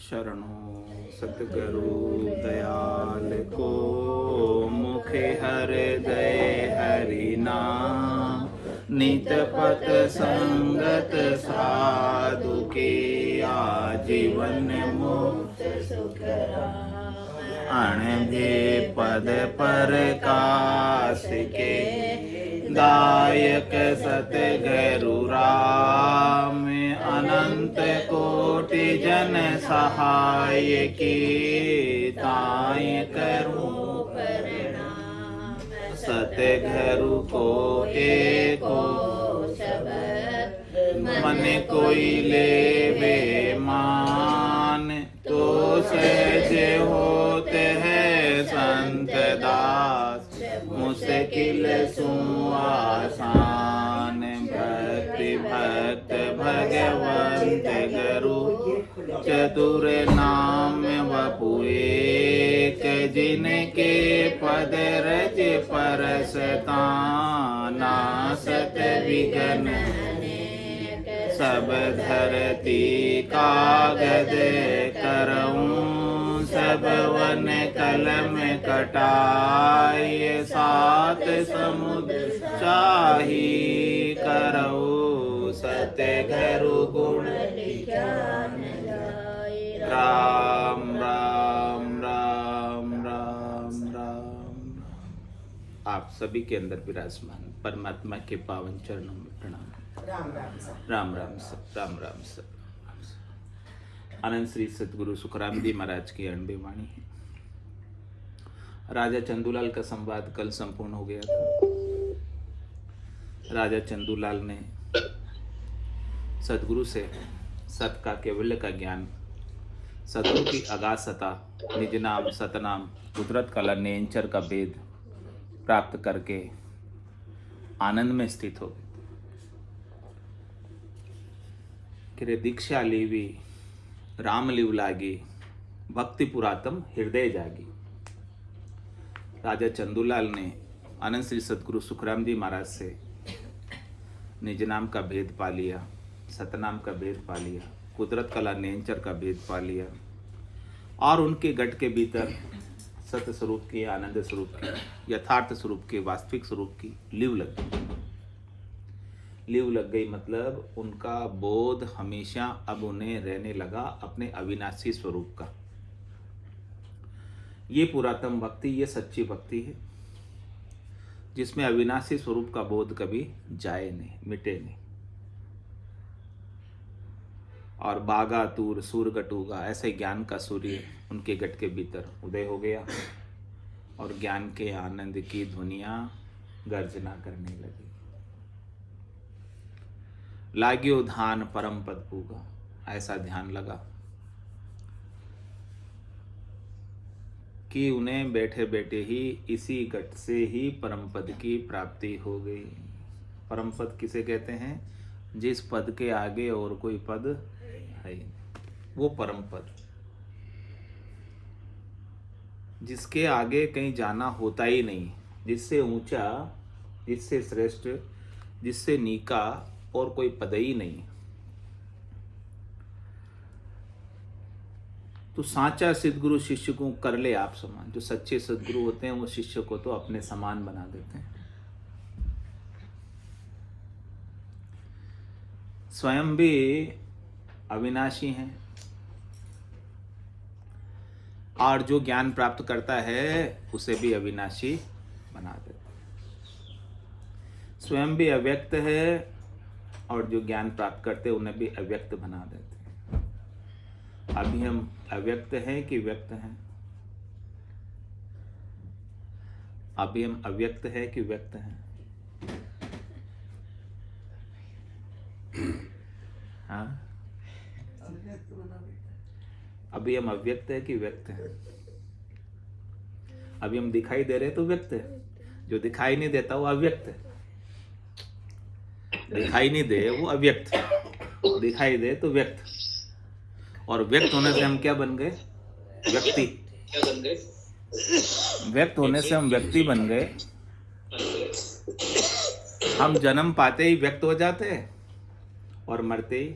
शरणो सतगुरु दयाल को, मुखे हृदय हरि नाम। नित पथ संगत साधु के, आजीवन मुक्त सुख राम। अणभे पद प्रकाश के, दायक सतगुरु राम। अनंत कोटि जन सहाय के, ताय करूं प्रणाम। सतगुरु को एको शब्द, मन कोई लेवे मान। तो सहज होते हैं संत दास, मुश्किल सु आसान। भक्ति भक्त भगवंत गुरु, चतुर नाम वपु एक। जिनके पद रज परसता, नासत विघ्न अनेक। सब धरती कागज करऊं, सब वन कलम कटाय। सात समुद्र चाही करऊ, सतगुरु गुण ज्ञान गाय। राम राम राम राम राम। आप सभी के अंदर विराजमान परमात्मा के पावन चरणों में प्रणाम। Ram Ram sir, Ram Ram sir, Ram Ram sir. अनंत श्री सतगुरु सुखराम जी महाराज की अणबे वाणी है। राजा चंदूलाल का संवाद कल संपूर्ण हो गया था। राजा चंदूलाल ने सतगुरु से सत का केवल्य का ज्ञान, सतगुरु की अगाधता, निज नाम सतनाम, कुदरत कला नेंचर का भेद प्राप्त करके आनंद में स्थित हो गए। कि दीक्षा लीवी राम लिव लागी, भक्ति पुरातम हृदय जागी। राजा चंदूलाल ने आनंद श्री सतगुरु सुखराम जी महाराज से निज नाम का भेद पा लिया, सतनाम का भेद पा लिया, कुदरत कला नेंचर का भेद पा लिया, और उनके गट के भीतर सत्य स्वरूप की, आनंद स्वरूप की, यथार्थ स्वरूप के, वास्तविक स्वरूप की लिव लग गई। लिव लग गई मतलब उनका बोध हमेशा अब उन्हें रहने लगा अपने अविनाशी स्वरूप का। ये पुरातन भक्ति, ये सच्ची भक्ति है जिसमें अविनाशी स्वरूप का बोध कभी जाए नहीं, मिटे नहीं। और बागा तूर सूरगटूगा, ऐसे ज्ञान का सूर्य उनके गट के भीतर उदय हो गया और ज्ञान के आनंद की ध्वनियां गर्जना करने लगी। लाग्यो ध्यान परम पद पूगा, ऐसा ध्यान लगा कि उन्हें बैठे बैठे ही इसी गट से ही परम पद की प्राप्ति हो गई। परम पद किसे कहते हैं? जिस पद के आगे और कोई पद है, वो परम पद। जिसके आगे कहीं जाना होता ही नहीं, जिससे ऊंचा, जिससे श्रेष्ठ, जिससे नीका और कोई पद ही नहीं। तो साचा सदगुरु शिष्य को कर ले आप समान। जो सच्चे सदगुरु होते हैं वो शिष्य को तो अपने समान बना देते हैं। स्वयं भी अविनाशी हैं और जो ज्ञान प्राप्त करता है उसे भी अविनाशी बना देते हैं। स्वयं भी अव्यक्त है और जो ज्ञान प्राप्त करते हैं उन्हें भी अव्यक्त बना देते हैं। अभी हम अव्यक्त हैं कि व्यक्त हैं? अभी हम अव्यक्त हैं कि व्यक्त हैं? हाँ, अभी हम अव्यक्त है कि व्यक्त है? अभी हम दिखाई दे रहे तो व्यक्त है, जो दिखाई नहीं देता वो अव्यक्त है। दिखाई नहीं दे वो अव्यक्त, दिखाई दे तो व्यक्त। और व्यक्त होने से हम क्या बन गए? व्यक्ति। व्यक्त होने से हम व्यक्ति बन गए। हम जन्म पाते ही व्यक्त हो जाते हैं और मरते ही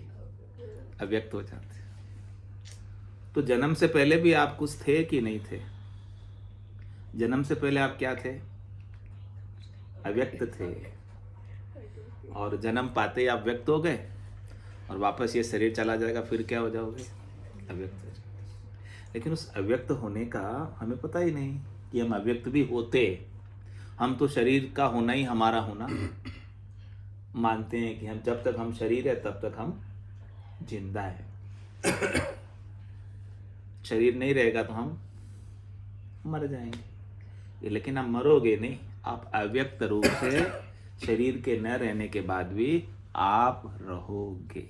अव्यक्त हो जाते हैं। तो जन्म से पहले भी आप कुछ थे कि नहीं थे? जन्म से पहले आप क्या थे? अव्यक्त थे। और जन्म पाते ही आप व्यक्त हो गए और वापस ये शरीर चला जाएगा, फिर क्या हो जाओगे? अव्यक्त हो जाओगे। लेकिन उस अव्यक्त होने का हमें पता ही नहीं कि हम अव्यक्त भी होते। हम तो शरीर का होना ही हमारा होना मानते हैं कि हम जब तक हम शरीर है तब तक हम जिंदा है। शरीर नहीं रहेगा तो हम मर जाएंगे। लेकिन आप मरोगे नहीं, आप अव्यक्त रूप से शरीर के न रहने के बाद भी आप रहोगे।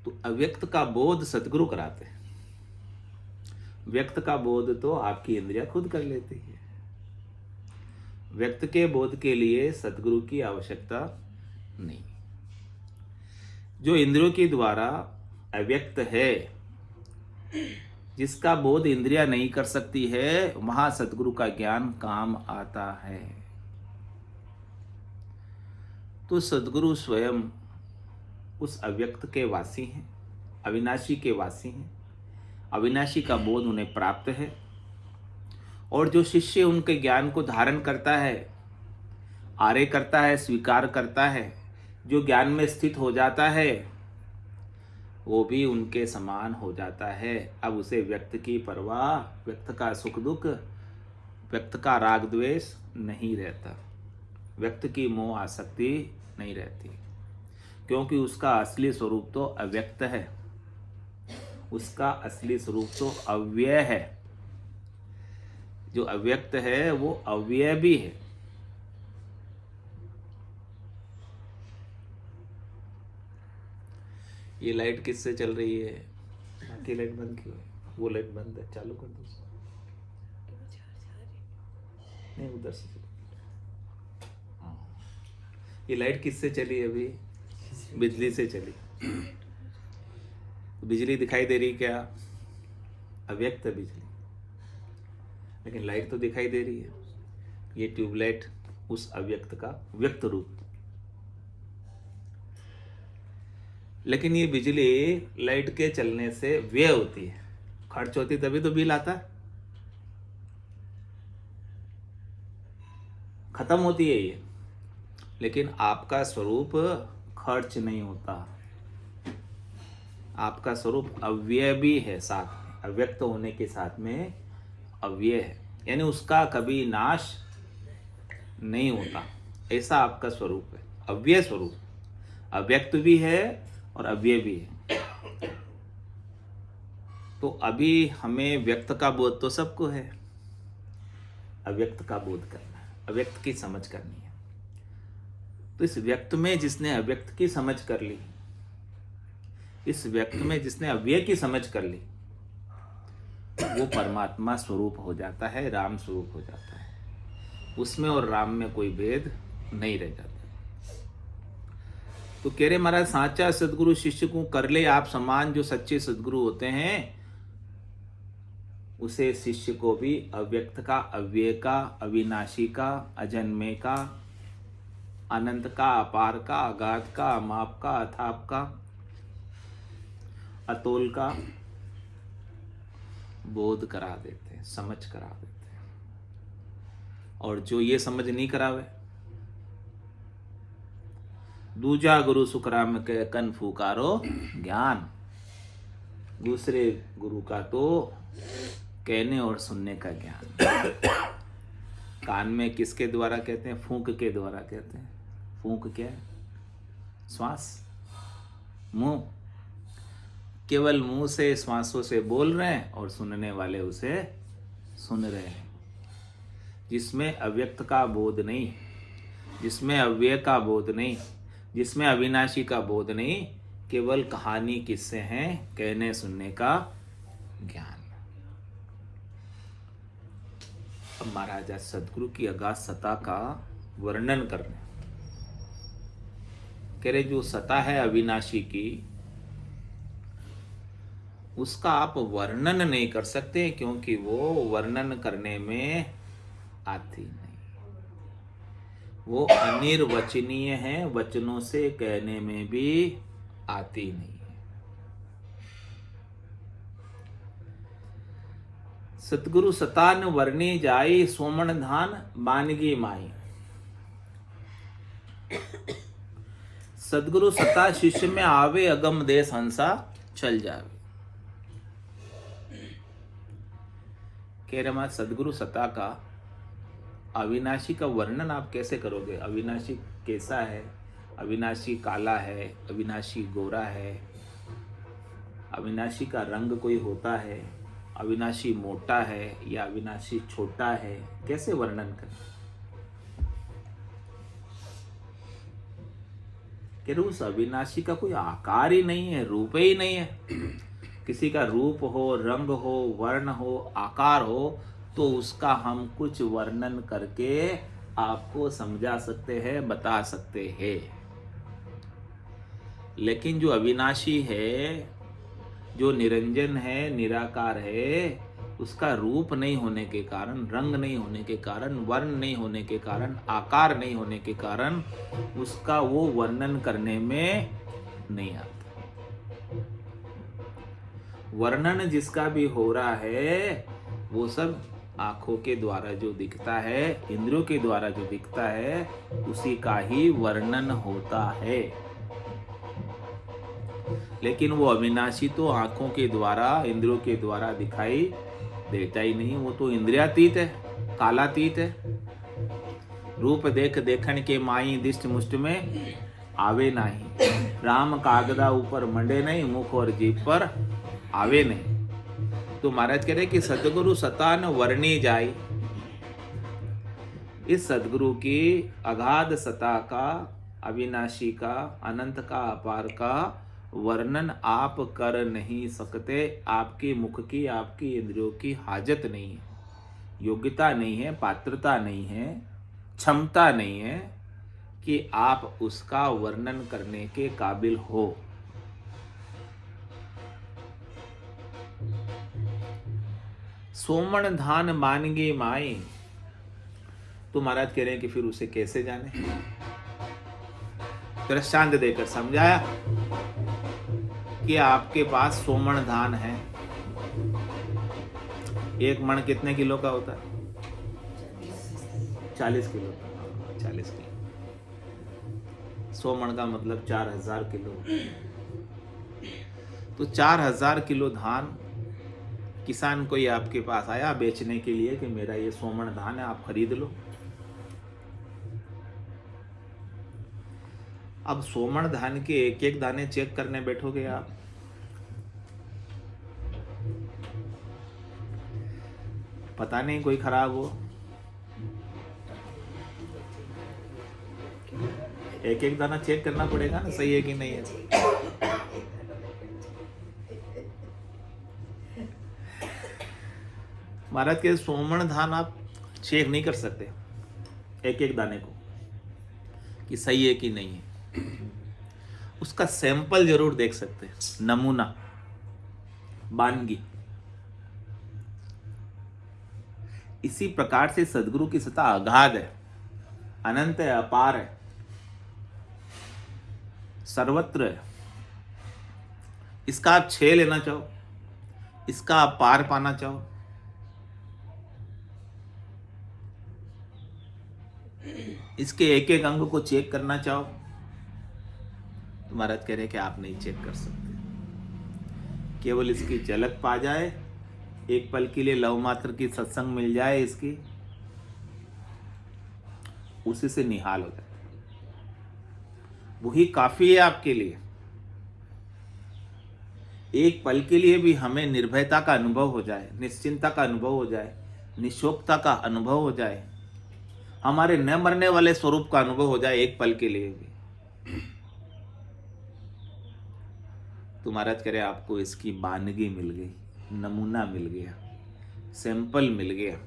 तो अव्यक्त का बोध सद्गुरु कराते हैं। व्यक्त का बोध तो आपकी इंद्रियां खुद कर लेती है। व्यक्त के बोध के लिए सद्गुरु की आवश्यकता नहीं। जो इंद्रियों के द्वारा अव्यक्त है, जिसका बोध इंद्रियां नहीं कर सकती है, वहां सद्गुरु का ज्ञान काम आता है। तो सद्गुरु स्वयं उस अव्यक्त के वासी हैं, अविनाशी के वासी हैं। अविनाशी का बोध उन्हें प्राप्त है और जो शिष्य उनके ज्ञान को धारण करता है, आरे करता है, स्वीकार करता है, जो ज्ञान में स्थित हो जाता है, वो भी उनके समान हो जाता है। अब उसे व्यक्त की परवाह, व्यक्त का सुख दुख, व्यक्त का राग द्वेष नहीं रहता, व्यक्त की मोह आसक्ति नहीं रहती, क्योंकि उसका असली स्वरूप तो अव्यक्त है, उसका असली स्वरूप तो अव्यय है। जो अव्यक्त है वो अव्यय भी है। ये लाइट किससे चल रही है? बाकी लाइट बंद क्यों है? वो लाइट बंद है, चालू कर दो। नहीं, उधर से चलो। हाँ। ये लाइट किससे चली अभी? बिजली से चली। बिजली दिखाई दे रही क्या? अव्यक्त है बिजली, लेकिन लाइट तो दिखाई दे रही है। ये ट्यूबलाइट उस अव्यक्त का व्यक्त रूप। लेकिन ये बिजली लाइट के चलने से व्यय होती है, खर्च होती, तभी तो बिल आता है। खत्म होती है ये, लेकिन आपका स्वरूप खर्च नहीं होता। आपका स्वरूप अव्यय भी है, साथ में अव्यक्त होने के साथ में अव्यय है, यानी उसका कभी नाश नहीं होता। ऐसा आपका स्वरूप है, अव्यय स्वरूप। अव्यक्त भी है और अव्यय भी है। तो अभी हमें व्यक्त का बोध तो सबको है, अव्यक्त का बोध करना है, अव्यक्त की समझ करनी है। तो इस व्यक्त में जिसने अव्यक्त की समझ कर ली, इस व्यक्त में जिसने अव्यय की समझ कर ली, वो परमात्मा स्वरूप हो जाता है, राम स्वरूप हो जाता है। उसमें और राम में कोई भेद नहीं रह जाता। तो कह रहे महाराज, साचा सदगुरु शिष्य को कर ले आप समान। जो सच्चे सदगुरु होते हैं, उसे शिष्य को भी अव्यक्त का, अव्यय का, अविनाशी का, अजन्मे का, अनंत का, अपार का, अगाध का, अमाप का, अथाप का, अतोल का बोध करा देते हैं, समझ करा देते हैं। और जो ये समझ नहीं करावे, दूजा गुरु सुखराम के कन फूकारो ज्ञान। दूसरे गुरु का तो कहने और सुनने का ज्ञान। कान में किसके द्वारा कहते हैं? फूंक के द्वारा कहते हैं। फूंक क्या है? श्वास। मुंह, केवल मुंह से श्वासों से बोल रहे हैं और सुनने वाले उसे सुन रहे हैं। जिसमें अव्यक्त का बोध नहीं, जिसमें अव्यय का बोध नहीं, जिसमें अविनाशी का बोध नहीं, केवल कहानी किस्से हैं, कहने सुनने का ज्ञान। अब महाराजा सदगुरु की अगाध सत्ता का वर्णन करने कह रहे, जो सत्ता है अविनाशी की, उसका आप वर्णन नहीं कर सकते, क्योंकि वो वर्णन करने में आती नहीं। वो अनिर्वचनीय है, वचनों से कहने में भी आती नहीं है। सतगुरु सतान वर्णी जाई, सोमन धान बानगी माई। सदगुरु सता शिष्य में आवे, अगम देश हंसा चल जावे। कह रहे हमारे सदगुरु सता का अविनाशी का वर्णन आप कैसे करोगे? अविनाशी कैसा है? अविनाशी काला है, अविनाशी गोरा है, अविनाशी का रंग कोई होता है, अविनाशी मोटा है या अविनाशी छोटा है, कैसे वर्णन करें? कि उस अविनाशी का कोई आकार ही नहीं है, रूप ही नहीं है। किसी का रूप हो, रंग हो, वर्ण हो, आकार हो, तो उसका हम कुछ वर्णन करके आपको समझा सकते हैं, बता सकते हैं। लेकिन जो अविनाशी है, जो निरंजन है, निराकार है, उसका रूप नहीं होने के कारण, रंग नहीं होने के कारण, वर्ण नहीं होने के कारण, आकार नहीं होने के कारण उसका वो वर्णन करने में नहीं आता। वर्णन जिसका भी हो रहा है वो सब आंखों के द्वारा जो दिखता है, इंद्रियों के द्वारा जो दिखता है, उसी का ही वर्णन होता है। लेकिन वो अविनाशी तो आंखों के द्वारा, इंद्रियों के द्वारा दिखाई देता ही नहीं। वो तो इंद्रियातीत है, कालातीत है। रूप देख देखन के माई, दिष्ट मुष्ट में आवे नहीं। राम कागदा ऊपर मंडे नहीं, मुख और जीभ पर आवे नहीं। तो महाराज कह रहे कि सतगुरु सतान वर्णी जाई। इस सदगुरु की अगाध सता का, अविनाशी का, अनंत का, अपार का वर्णन आप कर नहीं सकते। आपकी मुख की, आपकी इंद्रियों की हाजत नहीं है, योग्यता नहीं है, पात्रता नहीं है, क्षमता नहीं है कि आप उसका वर्णन करने के काबिल हो। सोमन धान मानगी माई। तो महाराज कह रहे हैं कि फिर उसे कैसे जाने? दृष्टांत देकर समझाया कि आपके पास सोमन धान है। एक मण कितने किलो का होता है? 40 किलो का। 40 किलो। 100 मण का मतलब 4000 किलो। तो 4000 किलो धान किसान कोई आपके पास आया बेचने के लिए कि मेरा ये 100 मण धान है, आप खरीद लो। अब 100 मण धान के एक एक दाने चेक करने बैठोगे आप, पता नहीं कोई खराब हो। एक एक दाना चेक करना पड़ेगा ना, सही है कि नहीं है। महाराज के 100 मण धान आप चेक नहीं कर सकते एक एक दाने को कि सही है कि नहीं है। उसका सैंपल जरूर देख सकते हैं, नमूना, बानगी। इसी प्रकार से सदगुरु की सत्ता अगाध है, अनंत है, अपार है, सर्वत्र है। इसका आप छे लेना चाहो, इसका आप पार पाना चाहो, इसके एक एक अंग को चेक करना चाहो, तो महाराज कह रहे कि आप नहीं चेक कर सकते। केवल इसकी झलक पा जाए, एक पल के लिए लव मात्र की सत्संग मिल जाए इसकी, उसी से निहाल हो जाए, वही काफी है आपके लिए। एक पल के लिए भी हमें निर्भयता का अनुभव हो जाए, निश्चिंता का अनुभव हो जाए, निशोकता का अनुभव हो जाए, हमारे न मरने वाले स्वरूप का अनुभव हो जाए एक पल के लिए भी, तो महाराज कह रहे आपको इसकी बानगी मिल गई, नमूना मिल गया, सैंपल मिल गया।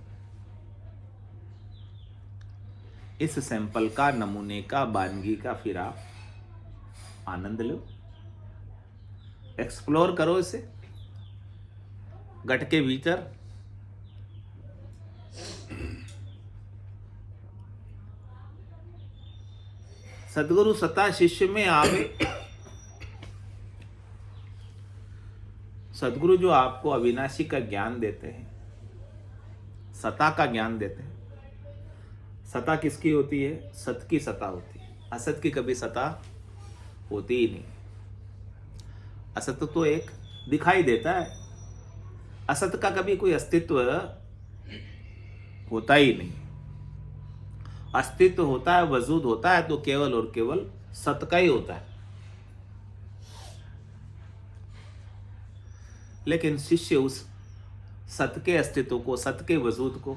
इस सैंपल का, नमूने का, बानगी का फिर आप आनंद लो, एक्सप्लोर करो इसे घट के भीतर। सदगुरु सता शिष्य में आवे। सदगुरु जो आपको अविनाशी का ज्ञान देते हैं, सता का ज्ञान देते हैं। सता किसकी होती है? सत की सता होती है, असत की कभी सता होती ही नहीं। असत तो एक दिखाई देता है, असत का कभी कोई अस्तित्व होता ही नहीं। अस्तित्व होता है, वजूद होता है तो केवल और केवल सत का ही होता है। लेकिन शिष्य उस सत के अस्तित्व को, सत के वजूद को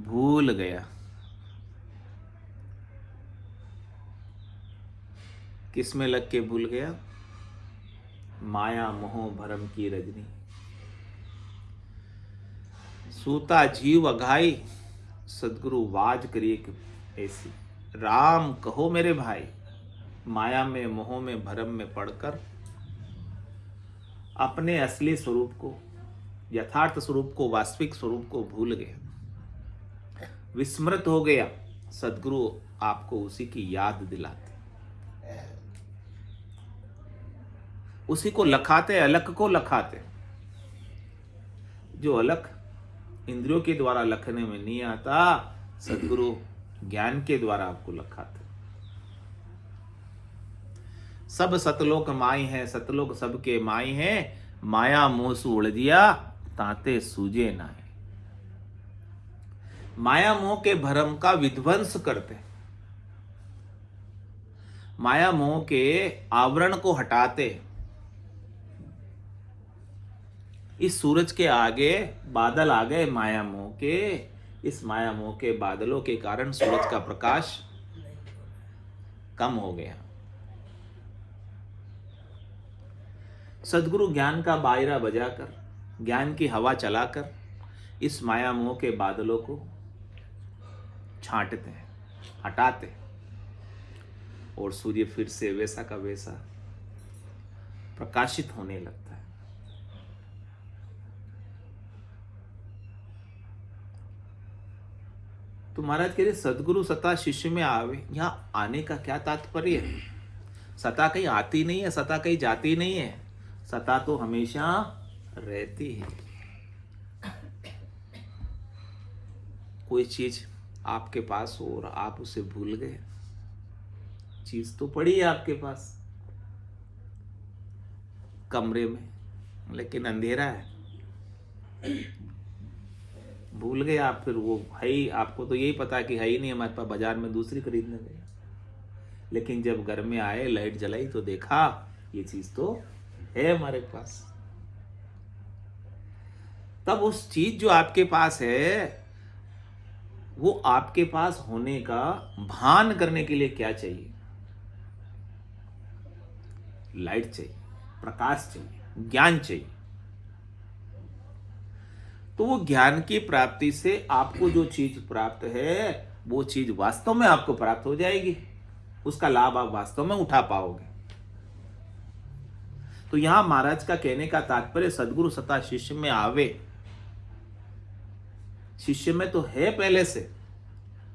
भूल गया। किसमें लग के भूल गया? माया मोह भरम की रजनी। सूता जीव अघाई, सदगुरु वाज करिए ऐसी। राम कहो मेरे भाई, माया में मोह में भरम में पड़कर अपने असली स्वरूप को, यथार्थ स्वरूप को, वास्तविक स्वरूप को भूल गया, विस्मृत हो गया। सदगुरु आपको उसी की याद दिलाते, उसी को लखाते, अलख को लखाते। जो अलख इंद्रियों के द्वारा लखने में नहीं आता, सदगुरु ज्ञान के द्वारा आपको लखाते। सब सतलोक माई है, सतलोक सबके माई है। माया मोह सु उलझिया, ताते सूझे नाई। माया मोह के भरम का विध्वंस करते, माया मोह के आवरण को हटाते। इस सूरज के आगे बादल आ गए माया मोह के। इस माया मोह के बादलों के कारण सूरज का प्रकाश कम हो गया। सदगुरु ज्ञान का बायरा बजाकर, ज्ञान की हवा चलाकर इस माया मोह के बादलों को छांटते हैं, हटाते, और सूर्य फिर से वैसा का वैसा प्रकाशित होने लगता है। तो महाराज कह रहे सदगुरु सता शिष्य में आवे। यहां आने का क्या तात्पर्य है? सता कहीं आती नहीं है, सता कहीं जाती नहीं है, सता तो हमेशा रहती है। कोई चीज आपके पास हो और आप उसे भूल गए, चीज तो पड़ी है आपके पास कमरे में, लेकिन अंधेरा है, भूल गए आप। फिर वो है ही, आपको तो यही पता कि है ही नहीं हमारे पास, बाजार में दूसरी खरीदने गए। लेकिन जब घर में आए, लाइट जलाई तो देखा ये चीज तो है हमारे पास। तब उस चीज जो आपके पास है, वो आपके पास होने का भान करने के लिए क्या चाहिए? लाइट चाहिए, प्रकाश चाहिए, ज्ञान चाहिए। तो वो ज्ञान की प्राप्ति से आपको जो चीज प्राप्त है, वो चीज वास्तव में आपको प्राप्त हो जाएगी, उसका लाभ आप वास्तव में उठा पाओगे। तो यहां महाराज का कहने का तात्पर्य सदगुरु सता शिष्य में आवे। शिष्य में तो है पहले से,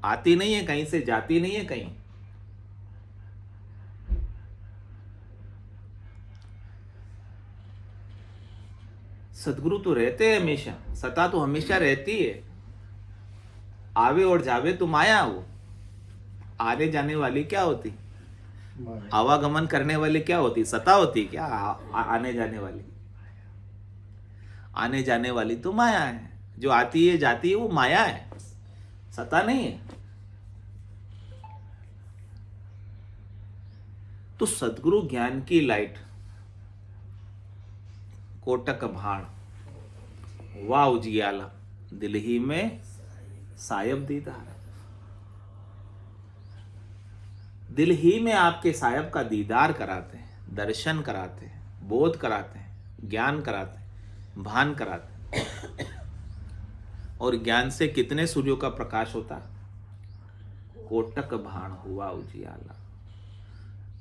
आती नहीं है कहीं से, जाती नहीं है कहीं। सदगुरु तो रहते हैं हमेशा, सता तो हमेशा रहती है। आवे और जावे तो माया। वो आने जाने वाली क्या होती? आवागमन करने वाली क्या होती? सता होती क्या? आने जाने वाली, आने जाने वाली तो माया है। जो आती है जाती है वो माया है, सता नहीं है। तो सदगुरु ज्ञान की लाइट, कोटक भाण वाह उजियाला, दिल ही में सायब दीदार। दिल ही में आपके सायब का दीदार कराते हैं, दर्शन कराते हैं, बोध कराते हैं, ज्ञान कराते हैं, भान कराते हैं। और ज्ञान से कितने सूर्यों का प्रकाश होता? कोटक भाण हुआ उजियाला।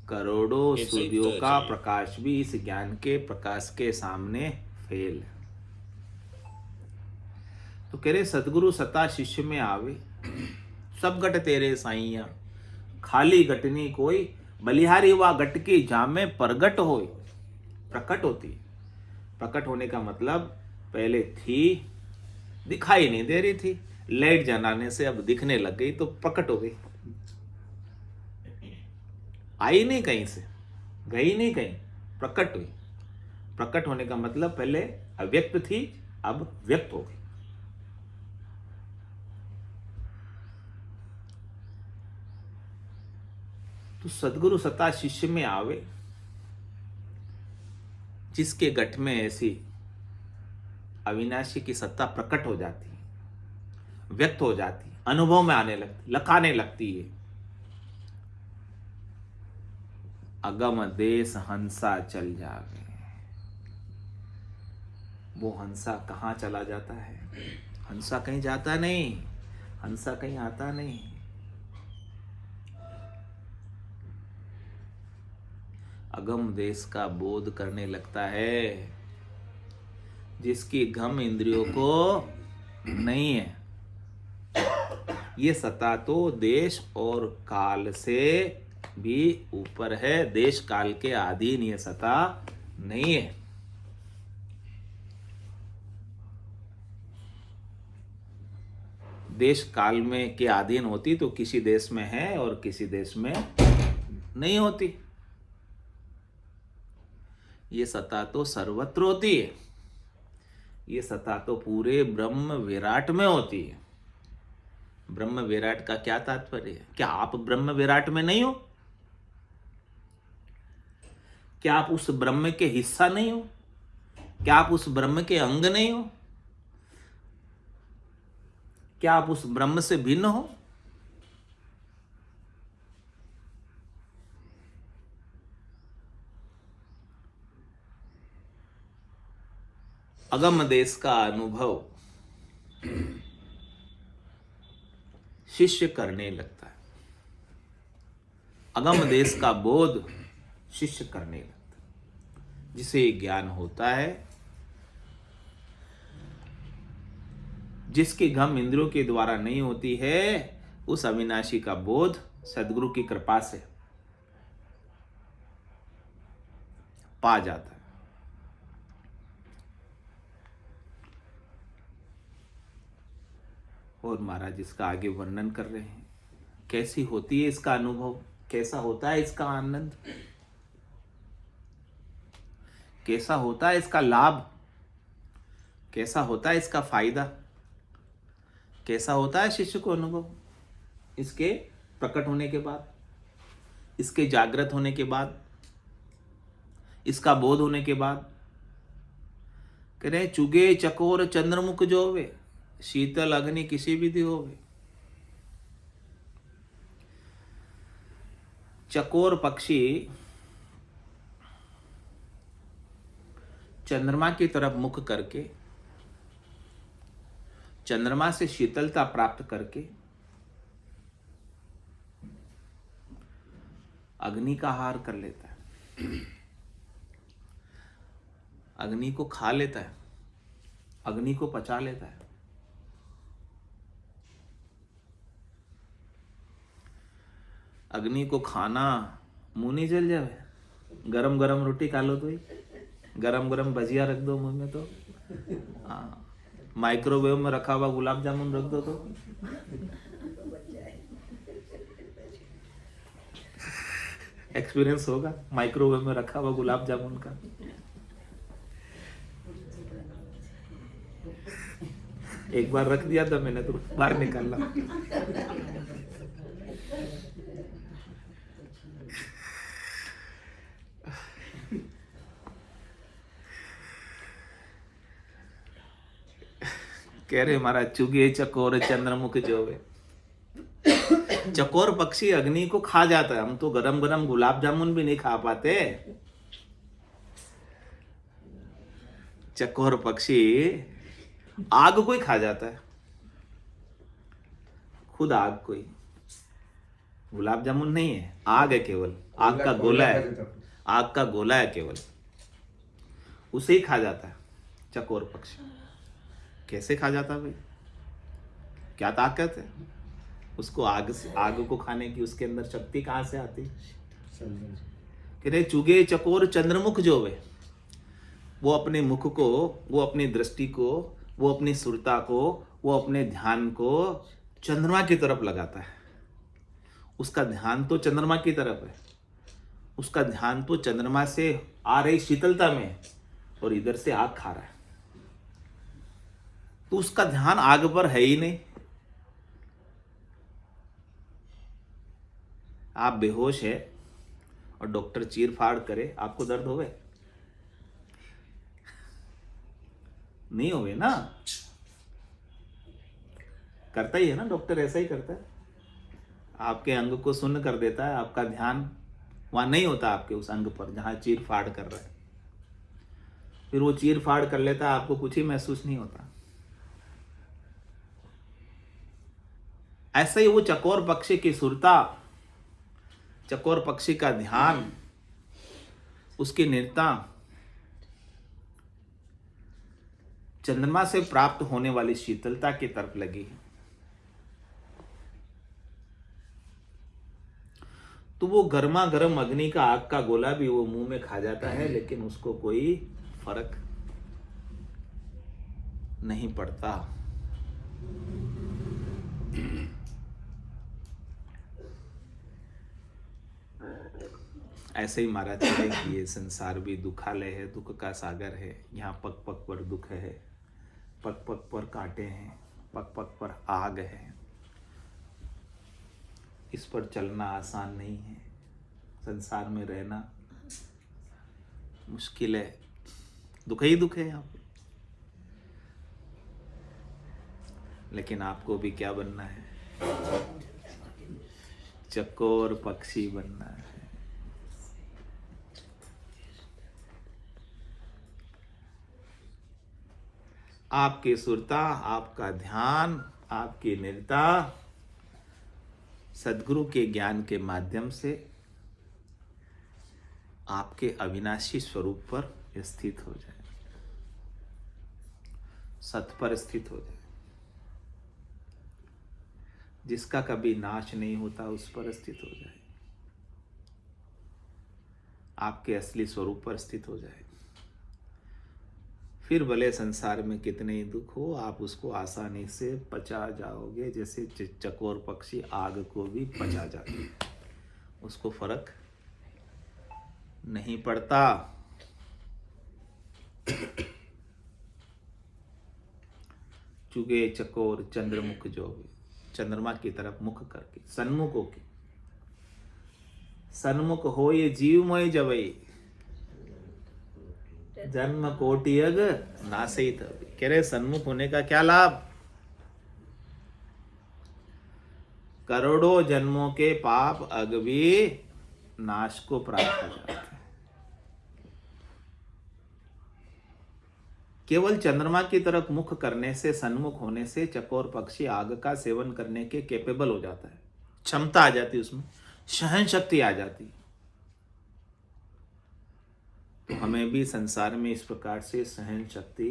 करोड़ों सूर्यों का प्रकाश भी इस ज्ञान के प्रकाश के सामने फेल है। तो कह रहे सदगुरु सता शिष्य में आवे, सब गट तेरे साइया। खाली गटनी कोई, बलिहारी वा गटकी जामे प्रगट होई। प्रकट होती है। प्रकट होने का मतलब पहले थी, दिखाई नहीं दे रही थी, लाइट जलाने से अब दिखने लग गई तो प्रकट हो गई। आई नहीं कहीं से, गई नहीं कहीं, प्रकट हुई। प्रकट होने का मतलब पहले अव्यक्त थी, अब व्यक्त हो गई। तो सदगुरु सत्ता शिष्य में आवे, जिसके गठ में ऐसी अविनाशी की सत्ता प्रकट हो जाती है, व्यक्त हो जाती है, अनुभव में आने लगती, लखाने लगती है। अगम देश हंसा चल जावे। वो हंसा कहाँ चला जाता है? हंसा कहीं जाता नहीं, हंसा कहीं आता नहीं। अगम देश का बोध करने लगता है, जिसकी गम इंद्रियों को नहीं है। ये सत्ता तो देश और काल से भी ऊपर है, देश काल के अधीन ये सत्ता नहीं है। देश काल में के अधीन होती तो किसी देश में है और किसी देश में नहीं होती। ये सत्ता तो सर्वत्र होती है। ये सत्ता तो पूरे ब्रह्म विराट में होती है। ब्रह्म विराट का क्या तात्पर्य है? क्या आप ब्रह्म विराट में नहीं हो? क्या आप उस ब्रह्म के हिस्सा नहीं हो? क्या आप उस ब्रह्म के अंग नहीं हो? क्या आप उस ब्रह्म से भिन्न हो? अगम देश का अनुभव शिष्य करने लगता है। अगम देश का बोध शिष्य करने लगता है। जिसे ज्ञान होता है, जिसकी गम इंद्रियों के द्वारा नहीं होती है, उस अविनाशी का बोध सदगुरु की कृपा से पा जाता है। और महाराज इसका आगे वर्णन कर रहे हैं, कैसी होती है इसका अनुभव, कैसा होता है इसका आनंद, कैसा होता है इसका लाभ, कैसा होता है इसका फायदा, कैसा होता है शिष्य को अनुभव इसके प्रकट होने के बाद, इसके जागृत होने के बाद, इसका बोध होने के बाद। कह रहे चुगे चकोर चंद्रमुख जो होवे, शीतल अग्नि किसी विधि होवे। चकोर पक्षी चंद्रमा की तरफ मुख करके, चंद्रमा से शीतलता प्राप्त करके अग्नि का आहार कर लेता है, अग्नि को खा लेता है, अग्नि को पचा लेता है। अग्नि को खाना मुंह नहीं जल जावे, गरम गरम रोटी खा लो तो ही, गरम गरम भजिया रख दो मुंह में तो, हाँ, माइक्रोवेव में रखा हुआ गुलाब जामुन रख दो तो एक्सपीरियंस होगा माइक्रोवेव में रखा हुआ गुलाब जामुन का। एक बार रख दिया था मैंने तो बाहर निकाला। कह रहे महाराज चुगे चकोर चंद्रमुख जोवे। चकोर पक्षी अग्नि को खा जाता है, हम तो गरम गरम गुलाब जामुन भी नहीं खा पाते। चकोर पक्षी आग को ही खा जाता है, खुद आग को ही। गुलाब जामुन नहीं है, आग है केवल, आग का गोला है, आग का गोला है केवल, उसे ही खा जाता है चकोर पक्षी। कैसे खा जाता है भाई? क्या ताकत है? उसको आग को खाने की उसके अंदर शक्ति कहाँ से आती? कह रहे चुगे चकोर चंद्रमुख जो वे, वो अपने मुख को, वो अपनी दृष्टि को, वो अपनी सुरता को, वो अपने ध्यान को चंद्रमा की तरफ लगाता है। उसका ध्यान तो चंद्रमा की तरफ है, उसका ध्यान तो चंद्रमा से आ रही शीतलता में है, और इधर से आग खा रहा है, तो उसका ध्यान आग पर है ही नहीं। आप बेहोश है और डॉक्टर चीर फाड़ करे, आपको दर्द होवे? नहीं होवे ना। करता ही है ना, डॉक्टर ऐसा ही करता है, आपके अंग को सुन्न कर देता है, आपका ध्यान वहां नहीं होता आपके उस अंग पर जहां चीर फाड़ कर रहा है। फिर वो चीर फाड़ कर लेता है, आपको कुछ ही महसूस नहीं होता। ऐसा ही वो चकोर पक्षी की सुरता, चकोर पक्षी का ध्यान, उसकी निरता चंद्रमा से प्राप्त होने वाली शीतलता की तरफ लगी। तो वो गर्मा गर्म अग्नि का आग का गोला भी वो मुंह में खा जाता है, लेकिन उसको कोई फर्क नहीं पड़ता। ऐसे ही महाराज कहे कि ये संसार भी दुखालय है, दुख का सागर है। यहाँ पग पग पर दुख है, पग पग पर कांटे हैं, पग पग पर आग है। इस पर चलना आसान नहीं है, संसार में रहना मुश्किल है, दुख ही दुख है यहाँ पे। लेकिन आपको भी क्या बनना है? चकोर पक्षी बनना है। आपकी सुरता, आपका ध्यान, आपकी निरता सद्गुरु के ज्ञान के माध्यम से आपके अविनाशी स्वरूप पर स्थित हो जाए, सत पर स्थित हो जाए, जिसका कभी नाश नहीं होता उस पर स्थित हो जाए, आपके असली स्वरूप पर स्थित हो जाए। फिर भले संसार में कितने ही दुख हो, आप उसको आसानी से पचा जाओगे, जैसे चकोर पक्षी आग को भी पचा जाते हैं, उसको फर्क नहीं पड़ता। चुगे चकोर चंद्रमुख जो, चंद्रमा की तरफ मुख करके, सन्मुख हो के, सन्मुख हो ये जीवमय जवई, जन्म कोटि अग नासई तभी। कह रहे सन्मुख होने का क्या लाभ? करोड़ों जन्मों के पाप अग भी नाश को प्राप्त हो जाते हैं। केवल चंद्रमा की तरफ मुख करने से, सन्मुख होने से चकोर पक्षी आग का सेवन करने के कैपेबल हो जाता है, क्षमता आ जाती, उसमें सहन शक्ति आ जाती। तो हमें भी संसार में इस प्रकार से सहन शक्ति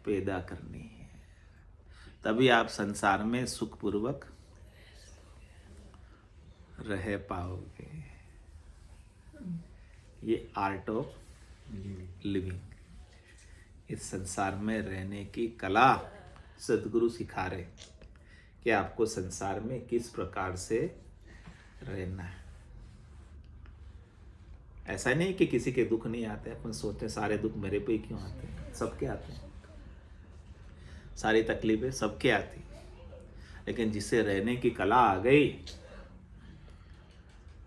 पैदा करनी है, तभी आप संसार में सुखपूर्वक रह पाओगे। ये आर्ट ऑफ लिविंग, इस संसार में रहने की कला सद्गुरु सिखा रहे कि आपको संसार में किस प्रकार से रहना है। ऐसा नहीं कि किसी के दुख नहीं आते, अपन सोचते हैं सारे दुख मेरे पे ही क्यों आते हैं, सबके आते हैं, सारी तकलीफें सबके आती, लेकिन जिसे रहने की कला आ गई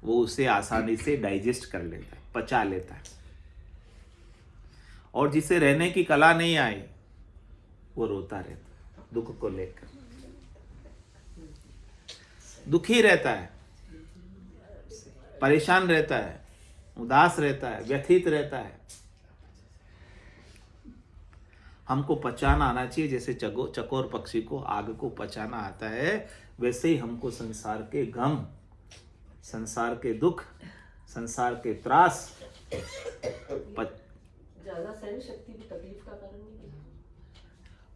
वो उसे आसानी से डाइजेस्ट कर लेता है, पचा लेता है। और जिसे रहने की कला नहीं आई वो रोता रहता है, दुख को लेकर दुखी रहता है, परेशान रहता है, उदास रहता है, व्यथित रहता है। हमको पचाना आना चाहिए, जैसे चकोर पक्षी को आग को पचाना आता है, वैसे ही हमको संसार के गम, संसार के दुख, संसार के त्रास, ज्यादा सहन शक्ति भी तकलीफ का कारण नहीं है।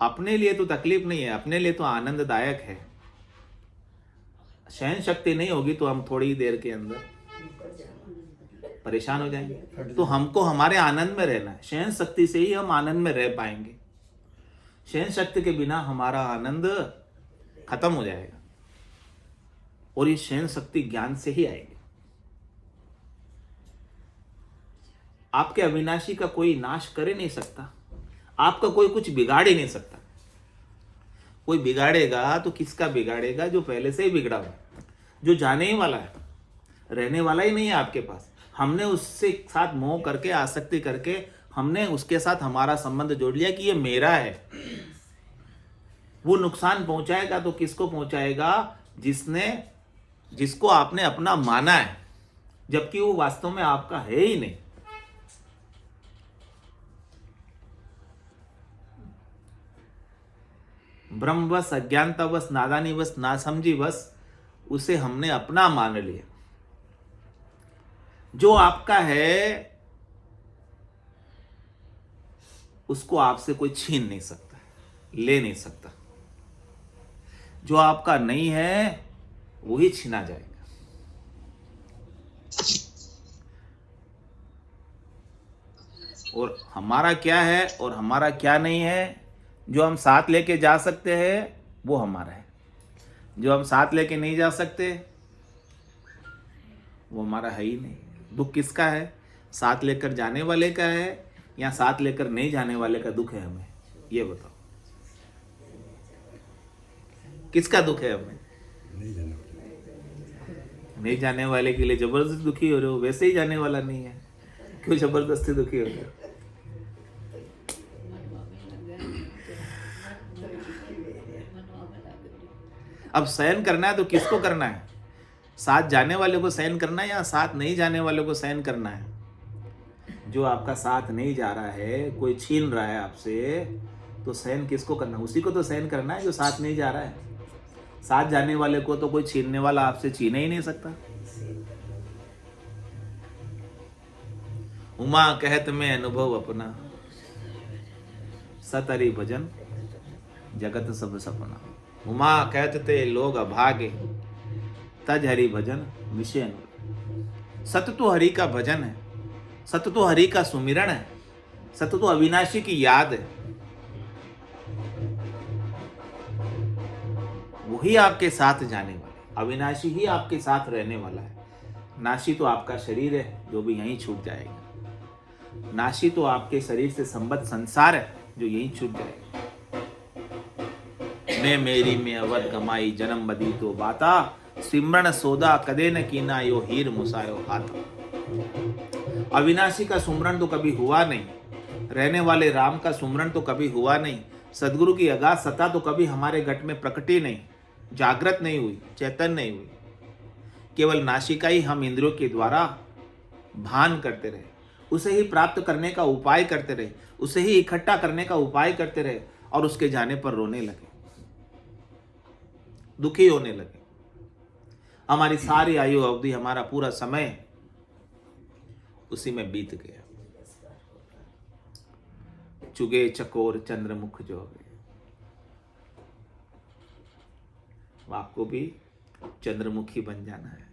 अपने लिए तो तकलीफ नहीं है, अपने लिए तो आनंददायक है। सहन शक्ति नहीं होगी तो हम थोड़ी ही देर के अंदर परेशान हो जाएंगे। तो हमको हमारे आनंद में रहना है, सहन शक्ति से ही हम आनंद में रह पाएंगे। सहन शक्ति के बिना हमारा आनंद खत्म हो जाएगा, और ये सहन शक्ति ज्ञान से ही आएगी। आपके अविनाशी का कोई नाश कर ही नहीं सकता, आपका कोई कुछ बिगाड़ ही नहीं सकता। कोई बिगाड़ेगा तो किसका बिगाड़ेगा? जो पहले से ही बिगड़ा हुआ, जो जाने ही वाला है, रहने वाला ही नहीं है आपके पास। हमने उससे साथ मोह करके, आसक्ति करके, हमने उसके साथ हमारा संबंध जोड़ लिया कि ये मेरा है। वो नुकसान पहुंचाएगा तो किसको पहुंचाएगा? जिसको आपने अपना माना है, जबकि वो वास्तव में आपका है ही नहीं। ब्रह्मवश, अज्ञानतावश, नादानीवश, नासमझीवश उसे हमने अपना मान लिया। जो आपका है उसको आपसे कोई छीन नहीं सकता, ले नहीं सकता। जो आपका नहीं है वही छीना जाएगा। और हमारा क्या है और हमारा क्या नहीं है, जो हम साथ लेके जा सकते हैं वो हमारा है। जो हम साथ लेके नहीं जा सकते वो हमारा है ही नहीं। दुख किसका है? साथ लेकर जाने वाले का है या साथ लेकर नहीं जाने वाले का दुख है हमें? ये बताओ, किसका दुख है हमें? नहीं जाने वाले के लिए जबरदस्ती दुखी हो रहे हो, वैसे ही जाने वाला नहीं है, क्यों जबरदस्ती दुखी हो रहे हो? अब सहन करना है तो किसको करना है? साथ जाने वाले को सहन करना है या साथ नहीं जाने वाले को सहन करना है? जो आपका साथ नहीं जा रहा है, कोई छीन रहा है आपसे, तो सहन किसको करना? उसी को तो सहन करना है जो साथ नहीं जा रहा है। साथ जाने वाले को तो कोई छीनने वाला आपसे छीन ही नहीं सकता। उमा कहत में अनुभव अपना, सतरी भजन जगत सब सपना। उमा कहत ते लोग अभागे, तज हरि भजन विषय अनुराग। सत तो हरि का भजन है, सत तो हरि का सुमिरन है, सत तो अविनाशी की याद है। वही आपके साथ जाने वाला, अविनाशी ही आपके साथ रहने वाला है। नाशी तो आपका शरीर है जो भी यहीं छूट जाएगा। नाशी तो आपके शरीर से संबद्ध संसार है जो यहीं छूट जाएगा। मैं मेरी में अवध कमाई, जन्म बदी तो बाता, सिमरण सोदा कदे न कीना, यो हीर मुसायो हाथा। अविनाशी का सुमरण तो कभी हुआ नहीं, रहने वाले राम का सुमरण तो कभी हुआ नहीं, सदगुरु की अगाध सत्ता तो कभी हमारे घट में प्रकटी नहीं, जागृत नहीं हुई, चेतन नहीं हुई। केवल नाशी का ही हम इंद्रियों के द्वारा भान करते रहे, उसे ही प्राप्त करने का उपाय करते रहे, उसे ही इकट्ठा करने का उपाय करते रहे, और उसके जाने पर रोने लगे, दुखी होने लगे। हमारी सारी आयु अवधि, हमारा पूरा समय उसी में बीत गया। चुगे चकोर चंद्रमुख जो हो गए। आपको भी चंद्रमुखी बन जाना है।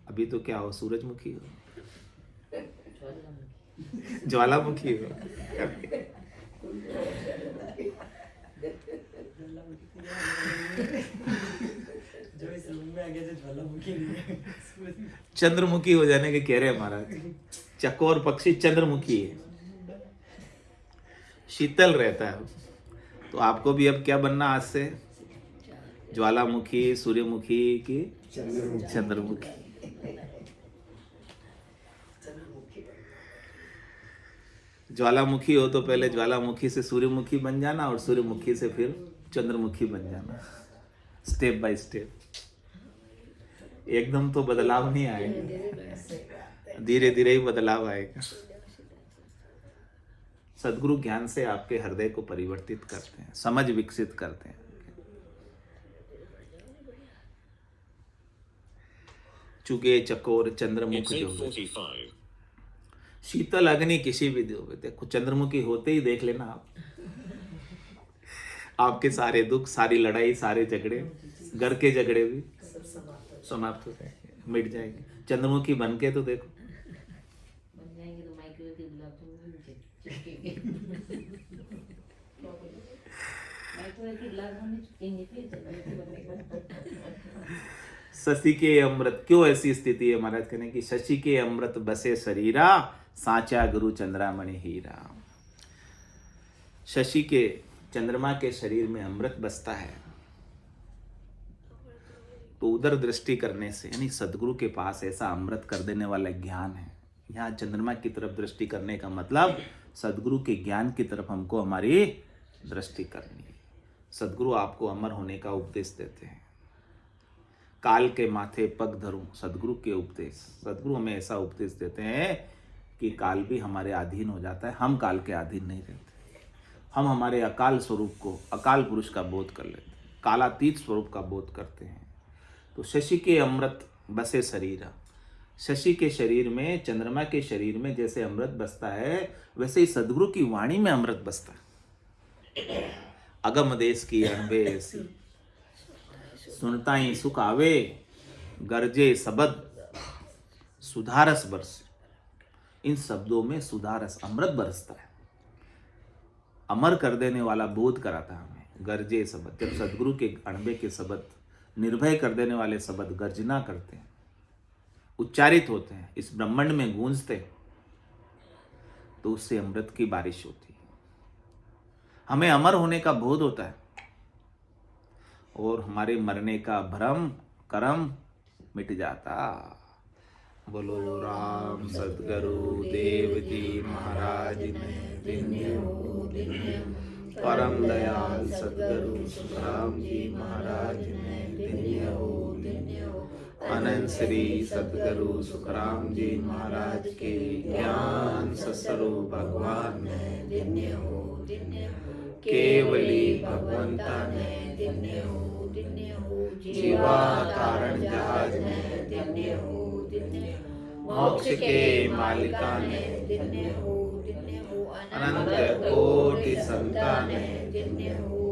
अभी तो क्या हो, सूरजमुखी हो, ज्वालामुखी हो। चंद्रमुखी हो जाने के कह रहे महाराज। चकोर पक्षी चंद्रमुखी है, शीतल रहता है। तो आपको भी अब क्या बनना आज से? ज्वालामुखी, सूर्यमुखी की चंद्रमुखी। ज्वालामुखी हो तो पहले ज्वालामुखी से सूर्यमुखी बन जाना, और सूर्यमुखी से फिर चंद्रमुखी बन जाना, स्टेप बाय स्टेप। एकदम तो बदलाव नहीं आएगा, धीरे धीरे ही बदलाव आएगा। सद्गुरु ज्ञान से आपके हृदय को परिवर्तित करते हैं, समझ विकसित करते हैं। चुगे चकोर चंद्रमुख जो शीतल अग्नि किसी भी देखो, चंद्रमुखी होते ही देख लेना आप, आपके सारे दुख, सारी लड़ाई, सारे झगड़े, घर के झगड़े भी समाप्त हो जाएंगे, मिट जाएंगे। चंद्रमुखी बन के तो देखो। बन जाएंगे तो माइक्रोवेव के गुलाब जामुन चिपकेंगे। माइक्रोवेव के गुलाब जामुन चिपकेंगे फिर चंद्रमुखी बनेगा। शशि के अमृत, क्यों ऐसी स्थिति है महाराज कहने की, शशि के अमृत बसे शरीरा, साचा गुरु चंद्रामणि हीरा। शशि के, चंद्रमा के शरीर में अमृत बसता है, तो उधर दृष्टि करने से, यानी सदगुरु के पास ऐसा अमृत कर देने वाला ज्ञान है। यहाँ चंद्रमा की तरफ दृष्टि करने का मतलब सदगुरु के ज्ञान की तरफ हमको हमारी दृष्टि करनी है। सदगुरु आपको अमर होने का उपदेश देते हैं। काल के माथे पग धरूं, सदगुरु के उपदेश। सदगुरु हमें ऐसा उपदेश देते हैं कि काल भी हमारे अधीन हो जाता है, हम काल के अधीन नहीं रहते। हम हमारे अकाल स्वरूप को, अकाल पुरुष का बोध कर लेते हैं, कालातीत स्वरूप का बोध करते हैं। तो शशि के अमृत बसे शरीर, शशि के शरीर में, चंद्रमा के शरीर में जैसे अमृत बसता है, वैसे ही सदगुरु की वाणी में अमृत बसता है। अगम देश की अणबे ऐसी, सुनता ही सुख आवे, गरजे शब्द सुधारस बरस। इन शब्दों में सुधारस, अमृत बरसता है, अमर कर देने वाला बोध कराता हमें। गरजे शब्द, जब सदगुरु के अणबे के शब्द, निर्भय कर देने वाले शब्द गर्जना करते हैं, उच्चारित होते हैं, इस ब्रह्मांड में गूंजते हैं, तो उससे अमृत की बारिश होती है। हमें अमर होने का बोध होता है और हमारे मरने का भ्रम करम मिट जाता। बोलो राम सदगुरु देव जी महाराज ने दिन्य हो, परम दयाल सदगुरु सुखराम जी महाराज ने दिन्य हो। अनंत श्री सदगुरु सुखराम जी महाराज के ज्ञान सस्वरूप भगवान ने दिन्य हो, केवली भगवंता ने दिन्य हो, जीवा तारण जहाज ने दिन्य हो, मोक्ष के मालिका ने दिन्य हो, अनंत कोटि संतान ने दिन्य हो।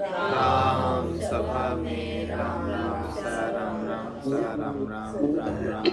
राम सभा में राम राम सा राम राम सा राम राम राम राम।